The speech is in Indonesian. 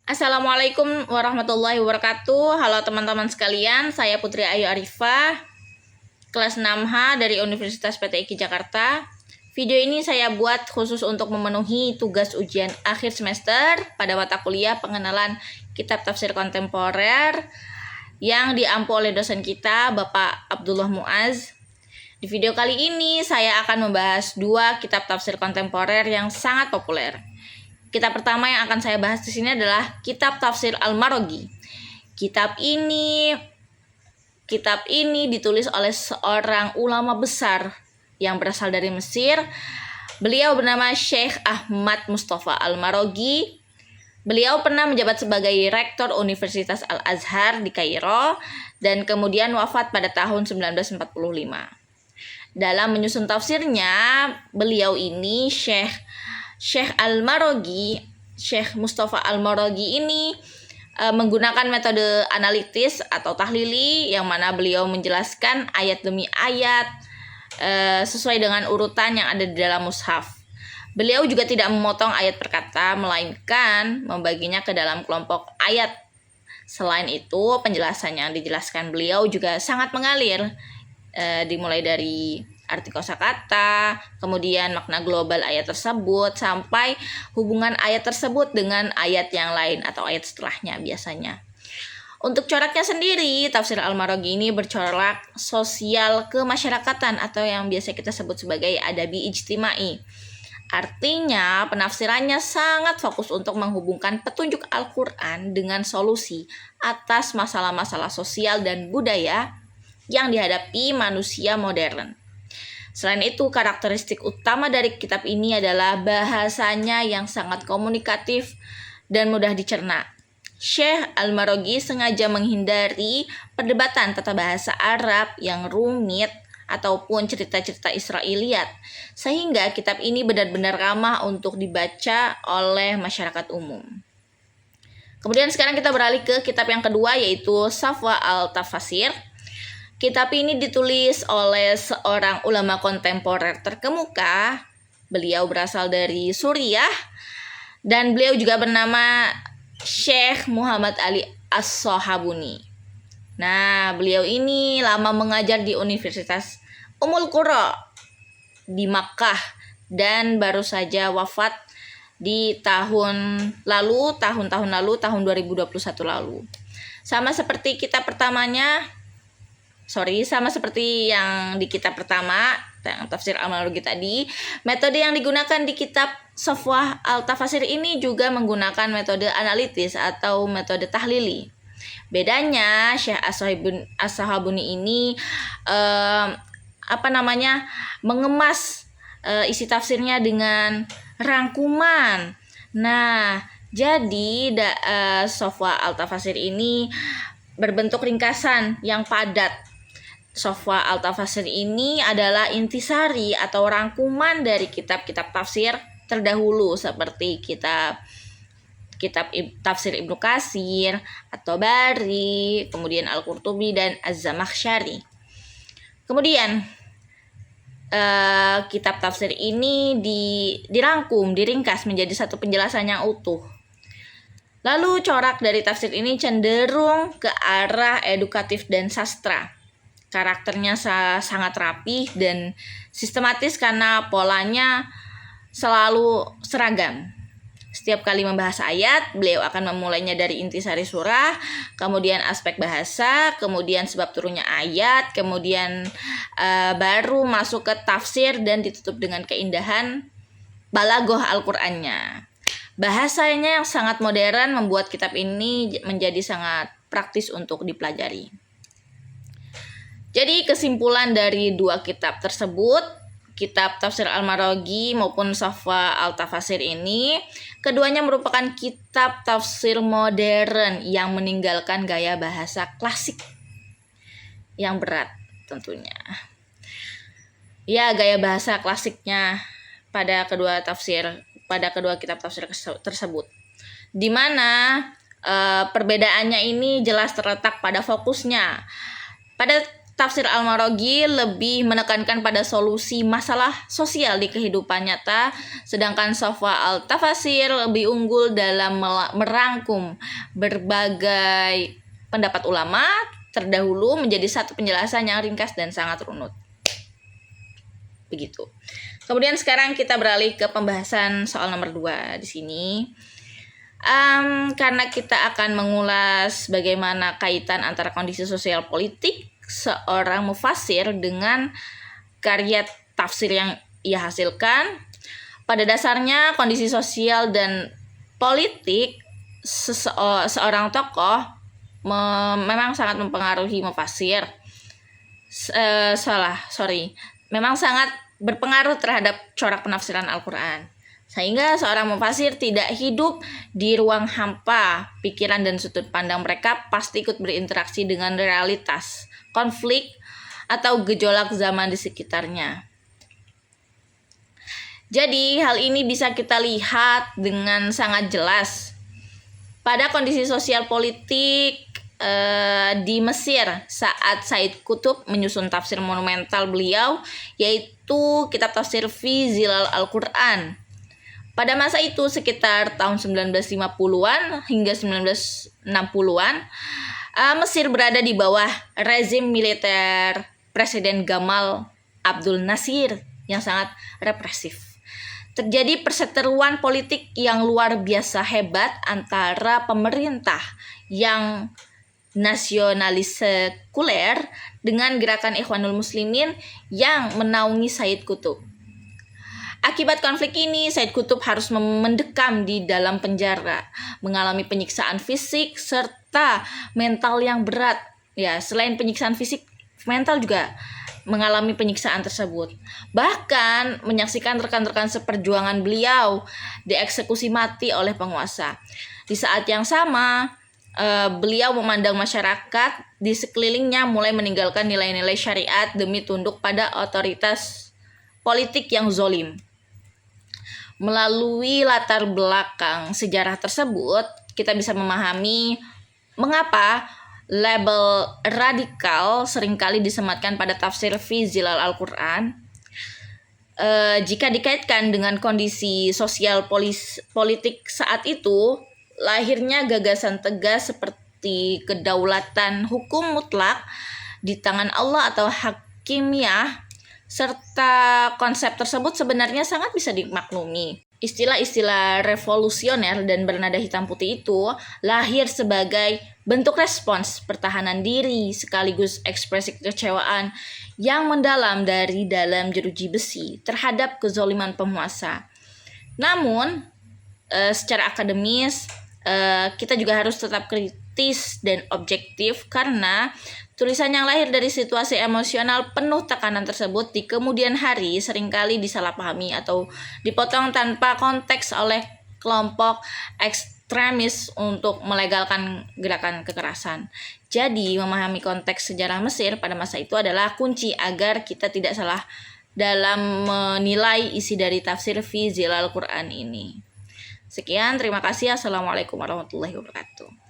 Assalamualaikum warahmatullahi wabarakatuh. Halo teman-teman sekalian, saya Putri Ayu Arifah, kelas 6H dari Universitas PTIQ Jakarta. Video ini saya buat khusus untuk memenuhi tugas ujian akhir semester pada mata kuliah pengenalan kitab tafsir kontemporer yang diampu oleh dosen kita, Bapak Abdullah Muaz. Di video kali ini saya akan membahas dua kitab tafsir kontemporer yang sangat populer. Kitab pertama yang akan saya bahas di sini adalah kitab tafsir Al-Maraghi. Kitab ini ditulis oleh seorang ulama besar yang berasal dari Mesir. Beliau bernama Syekh Ahmad Mustafa Al-Maraghi. Beliau pernah menjabat sebagai rektor Universitas Al-Azhar di Kairo dan kemudian wafat pada tahun 1945. Dalam menyusun tafsirnya, beliau ini Syekh Mustafa Al-Maraghi ini menggunakan metode analitis atau tahlili, yang mana beliau menjelaskan ayat demi ayat sesuai dengan urutan yang ada di dalam mushaf. Beliau juga tidak memotong ayat per kata, melainkan membaginya ke dalam kelompok ayat. Selain itu, penjelasan yang dijelaskan beliau juga sangat mengalir, dimulai dari arti kosakata, kemudian makna global ayat tersebut, sampai hubungan ayat tersebut dengan ayat yang lain atau ayat setelahnya biasanya. Untuk coraknya sendiri, tafsir Al-Maraghi ini bercorak sosial kemasyarakatan atau yang biasa kita sebut sebagai adabi ijtimai. Artinya, penafsirannya sangat fokus untuk menghubungkan petunjuk Al-Quran dengan solusi atas masalah-masalah sosial dan budaya yang dihadapi manusia modern. Selain itu, karakteristik utama dari kitab ini adalah bahasanya yang sangat komunikatif dan mudah dicerna. Syekh Al-Maraghi sengaja menghindari perdebatan tata bahasa Arab yang rumit ataupun cerita-cerita Israiliyat, sehingga kitab ini benar-benar ramah untuk dibaca oleh masyarakat umum. Kemudian sekarang kita beralih ke kitab yang kedua, yaitu Safwa al-Tafasir. Kitab ini ditulis oleh seorang ulama kontemporer terkemuka. Beliau berasal dari Suriah dan beliau juga bernama Syekh Muhammad Ali As-Sahabuni. Nah, beliau ini lama mengajar di Universitas Ummul Qura di Makkah dan baru saja wafat di tahun 2021 lalu. Sama seperti yang di kitab pertama, yang tafsir Al-Maraghi tadi, metode yang digunakan di kitab Safwa al-Tafasir ini juga menggunakan metode analitis atau metode tahlili. Bedanya, Syekh As-Sahabuni ini mengemas isi tafsirnya dengan rangkuman. Nah, jadi Safwa al-Tafasir ini berbentuk ringkasan yang padat. Safwa al-Tafasir ini adalah intisari atau rangkuman dari kitab-kitab tafsir terdahulu seperti kitab tafsir Ibnu Katsir, At-Tabari, kemudian Al-Qurtubi dan Az-Zamakhsyari. Kemudian kitab tafsir ini diringkas menjadi satu penjelasan yang utuh. Lalu corak dari tafsir ini cenderung ke arah edukatif dan sastra. Karakternya sangat rapi dan sistematis karena polanya selalu seragam. Setiap kali membahas ayat, beliau akan memulainya dari intisari surah, kemudian aspek bahasa, kemudian sebab turunnya ayat, kemudian baru masuk ke tafsir dan ditutup dengan keindahan balaghah Al-Qur'annya. Bahasanya yang sangat modern membuat kitab ini menjadi sangat praktis untuk dipelajari. Jadi kesimpulan dari dua kitab tersebut, kitab tafsir Al-Maraghi maupun Safwa al-Tafasir ini, keduanya merupakan kitab tafsir modern yang meninggalkan gaya bahasa klasik yang berat tentunya. Ya, gaya bahasa klasiknya pada kedua kitab tafsir tersebut, di mana perbedaannya ini jelas terletak pada fokusnya. Pada tafsir Al-Maraghi lebih menekankan pada solusi masalah sosial di kehidupan nyata, sedangkan Safwa Al-Tafasir lebih unggul dalam merangkum berbagai pendapat ulama terdahulu menjadi satu penjelasan yang ringkas dan sangat runut. Begitu. Kemudian sekarang kita beralih ke pembahasan soal nomor 2 di sini. Karena kita akan mengulas bagaimana kaitan antara kondisi sosial politik seorang mufasir dengan karya tafsir yang ia hasilkan. Pada dasarnya kondisi sosial dan politik seorang tokoh memang sangat mempengaruhi mufasir. Memang sangat berpengaruh terhadap corak penafsiran Al-Quran. Sehingga seorang mufasir tidak hidup di ruang hampa, pikiran dan sudut pandang mereka pasti ikut berinteraksi dengan realitas, konflik, atau gejolak zaman di sekitarnya. Jadi hal ini bisa kita lihat dengan sangat jelas pada kondisi sosial politik di Mesir saat Said Qutb menyusun tafsir monumental beliau, yaitu kitab tafsir Fi Zilal Al-Quran. Pada masa itu sekitar tahun 1950-an hingga 1960-an, Mesir berada di bawah rezim militer Presiden Gamal Abdul Nasir yang sangat represif. Terjadi perseteruan politik yang luar biasa hebat antara pemerintah yang nasionalis sekuler dengan gerakan Ikhwanul Muslimin yang menaungi Said Qutb. Akibat konflik ini, Said Qutb harus mendekam di dalam penjara, mengalami penyiksaan fisik serta mental yang berat. Ya, selain penyiksaan fisik, mental juga mengalami penyiksaan tersebut. Bahkan menyaksikan rekan-rekan seperjuangan beliau dieksekusi mati oleh penguasa. Di saat yang sama, beliau memandang masyarakat di sekelilingnya mulai meninggalkan nilai-nilai syariat demi tunduk pada otoritas politik yang zolim. Melalui latar belakang sejarah tersebut, kita bisa memahami mengapa label radikal seringkali disematkan pada tafsir Fi Zilal Al-Quran. Jika dikaitkan dengan kondisi sosial politik saat itu, lahirnya gagasan tegas seperti kedaulatan hukum mutlak di tangan Allah atau hakimiyah, serta konsep tersebut sebenarnya sangat bisa dimaklumi. Istilah-istilah revolusioner dan bernada hitam putih itu lahir sebagai bentuk respons pertahanan diri sekaligus ekspresi kekecewaan yang mendalam dari dalam jeruji besi terhadap kezoliman penguasa. Namun, secara akademis, kita juga harus tetap kritis dan objektif karena tulisan yang lahir dari situasi emosional penuh tekanan tersebut di kemudian hari seringkali disalahpahami atau dipotong tanpa konteks oleh kelompok ekstremis untuk melegalkan gerakan kekerasan. Jadi, memahami konteks sejarah Mesir pada masa itu adalah kunci agar kita tidak salah dalam menilai isi dari tafsir Fi Zilal Al-Quran ini. Sekian, terima kasih. Assalamualaikum warahmatullahi wabarakatuh.